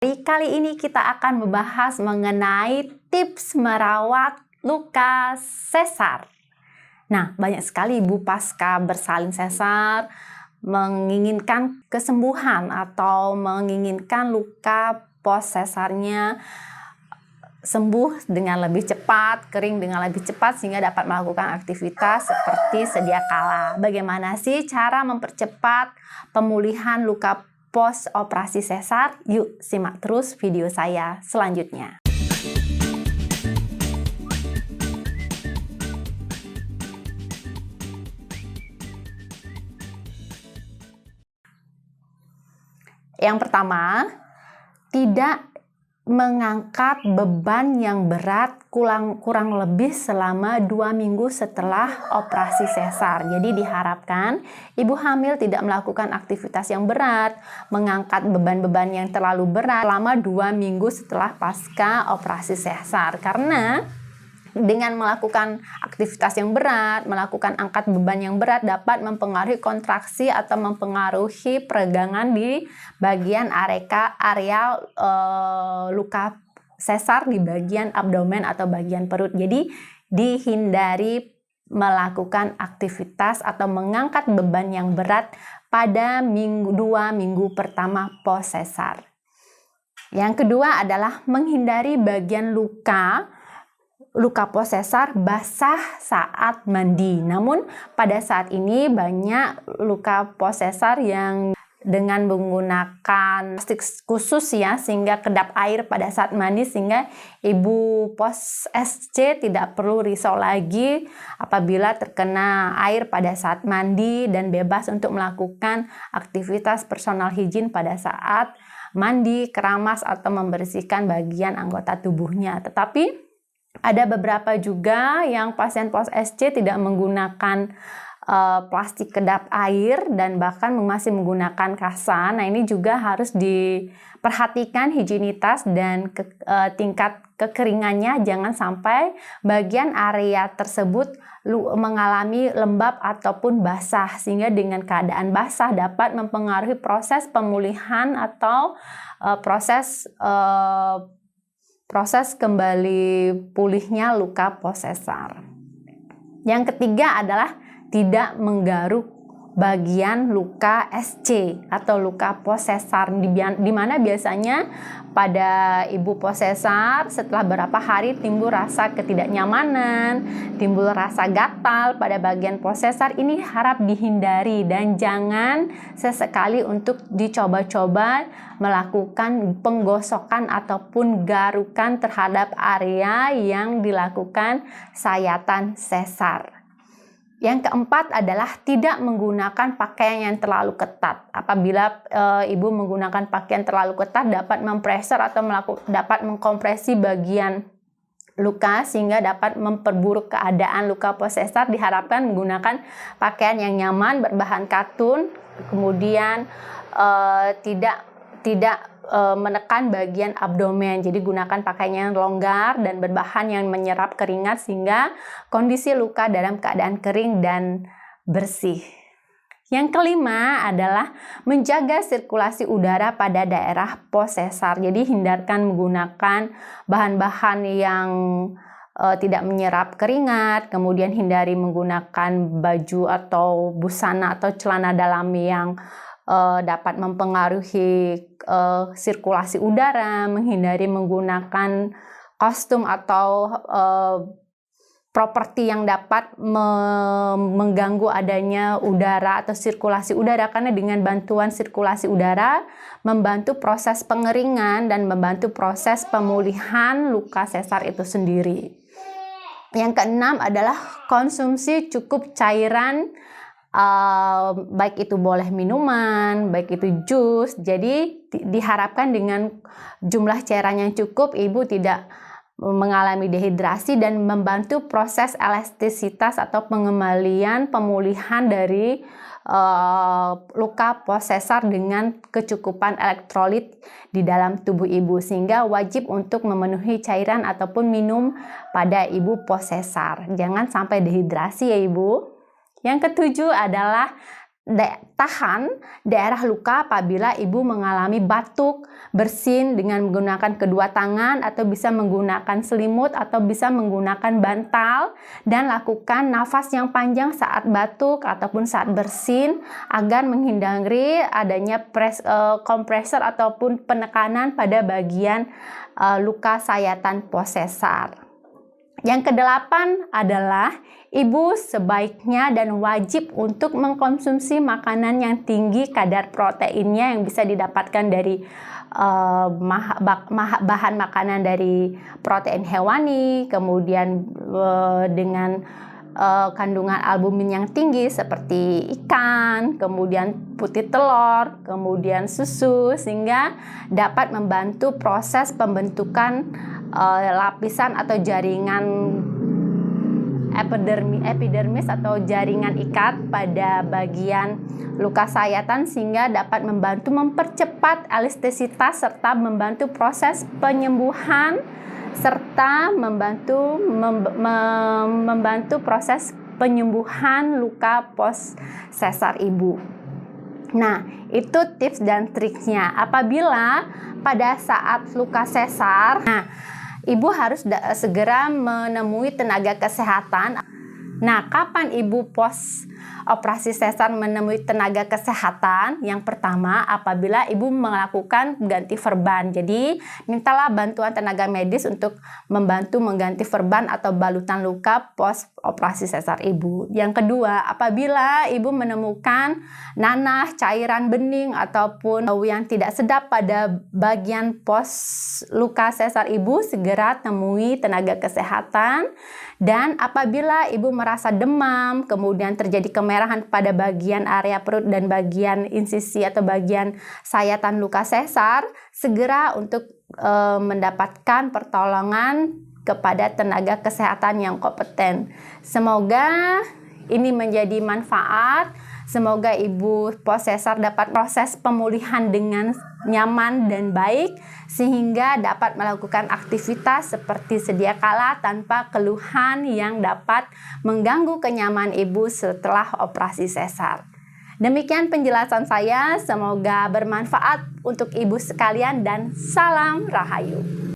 Kali ini kita akan membahas mengenai tips merawat luka sesar. Nah, banyak sekali ibu pasca bersalin sesar menginginkan kesembuhan atau menginginkan luka pos sesarnya sembuh dengan lebih cepat, kering dengan lebih cepat sehingga dapat melakukan aktivitas seperti sedia kala. Bagaimana sih cara mempercepat pemulihan luka pos operasi sesar? Yuk simak terus video saya selanjutnya. Yang pertama, tidak mengangkat beban yang berat kurang lebih selama 2 minggu setelah operasi sesar. Jadi diharapkan ibu hamil tidak melakukan aktivitas yang berat, mengangkat beban-beban yang terlalu berat selama 2 minggu setelah pasca operasi sesar. Karena dengan melakukan aktivitas yang berat, melakukan angkat beban yang berat dapat mempengaruhi kontraksi atau mempengaruhi peregangan di bagian area luka sesar di bagian abdomen atau bagian perut. Jadi dihindari melakukan aktivitas atau mengangkat beban yang berat pada 2 minggu pertama pos sesar. Yang kedua adalah menghindari bagian luka pos sesar basah saat mandi. Namun pada saat ini banyak luka pos sesar yang dengan menggunakan plastik khusus ya, sehingga kedap air pada saat mandi, sehingga ibu pos SC tidak perlu risau lagi apabila terkena air pada saat mandi dan bebas untuk melakukan aktivitas personal hygiene pada saat mandi, keramas atau membersihkan bagian anggota tubuhnya. Tetapi ada beberapa juga yang pasien pos SC tidak menggunakan plastik kedap air dan bahkan masih menggunakan kasa. Nah, ini juga harus diperhatikan higienitas dan tingkat kekeringannya. Jangan sampai bagian area tersebut mengalami lembab ataupun basah, sehingga dengan keadaan basah dapat mempengaruhi proses pemulihan atau proses kembali pulihnya luka pos sesar. Yang ketiga adalah tidak menggaruk bagian luka SC atau luka pos sesar, di mana biasanya pada ibu pos sesar setelah beberapa hari timbul rasa ketidaknyamanan, timbul rasa gatal pada bagian pos sesar. Ini harap dihindari dan jangan sesekali untuk dicoba-coba melakukan penggosokan ataupun garukan terhadap area yang dilakukan sayatan sesar. Yang keempat adalah tidak menggunakan pakaian yang terlalu ketat. Apabila ibu menggunakan pakaian terlalu ketat dapat mempreser atau dapat mengkompresi bagian luka sehingga dapat memperburuk keadaan luka pos sesar. Diharapkan menggunakan pakaian yang nyaman berbahan katun, kemudian tidak menekan bagian abdomen. Jadi gunakan pakaian yang longgar dan berbahan yang menyerap keringat sehingga kondisi luka dalam keadaan kering dan bersih. Yang kelima adalah menjaga sirkulasi udara pada daerah pos sesar. Jadi hindarkan menggunakan bahan-bahan yang tidak menyerap keringat, kemudian hindari menggunakan baju atau busana atau celana dalam yang dapat mempengaruhi sirkulasi udara, menghindari menggunakan kostum atau properti yang dapat mengganggu adanya udara atau sirkulasi udara, karena dengan bantuan sirkulasi udara membantu proses pengeringan dan membantu proses pemulihan luka sesar itu sendiri. Yang keenam adalah konsumsi cukup cairan, baik itu boleh minuman, baik itu jus. Jadi diharapkan dengan jumlah cairan yang cukup ibu tidak mengalami dehidrasi dan membantu proses elastisitas atau pengembalian pemulihan dari luka pos sesar dengan kecukupan elektrolit di dalam tubuh ibu, sehingga wajib untuk memenuhi cairan ataupun minum pada ibu pos sesar. Jangan sampai dehidrasi ya ibu. Yang ketujuh adalah tahan daerah luka apabila ibu mengalami batuk, bersin dengan menggunakan kedua tangan atau bisa menggunakan selimut atau bisa menggunakan bantal, dan lakukan nafas yang panjang saat batuk ataupun saat bersin agar menghindari adanya kompresor ataupun penekanan pada bagian luka sayatan post-sesar. Yang kedelapan adalah ibu sebaiknya dan wajib untuk mengkonsumsi makanan yang tinggi kadar proteinnya yang bisa didapatkan dari bahan makanan dari protein hewani, kemudian dengan kandungan albumin yang tinggi seperti ikan, kemudian putih telur, kemudian susu, sehingga dapat membantu proses pembentukan lapisan atau jaringan epidermis atau jaringan ikat pada bagian luka sayatan, sehingga dapat membantu mempercepat elastisitas serta membantu proses penyembuhan serta membantu proses penyembuhan luka post sesar ibu. Nah, itu tips dan triknya. Apabila pada saat luka sesar, ibu harus segera menemui tenaga kesehatan. Nah, kapan ibu post operasi sesar menemui tenaga kesehatan? Yang pertama, apabila ibu melakukan ganti verban. Jadi, mintalah bantuan tenaga medis untuk membantu mengganti verban atau balutan luka post operasi sesar ibu. Yang kedua, apabila ibu menemukan nanah, cairan bening ataupun yang tidak sedap pada bagian post luka sesar ibu, segera temui tenaga kesehatan. Dan apabila ibu merasa demam, kemudian terjadi kemerahan pada bagian area perut dan bagian insisi atau bagian sayatan luka sesar, segera untuk mendapatkan pertolongan kepada tenaga kesehatan yang kompeten. Semoga ini menjadi manfaat. Semoga ibu post sesar dapat proses pemulihan dengan nyaman dan baik, sehingga dapat melakukan aktivitas seperti sedia kala tanpa keluhan yang dapat mengganggu kenyamanan ibu setelah operasi sesar. Demikian penjelasan saya, semoga bermanfaat untuk ibu sekalian dan salam Rahayu.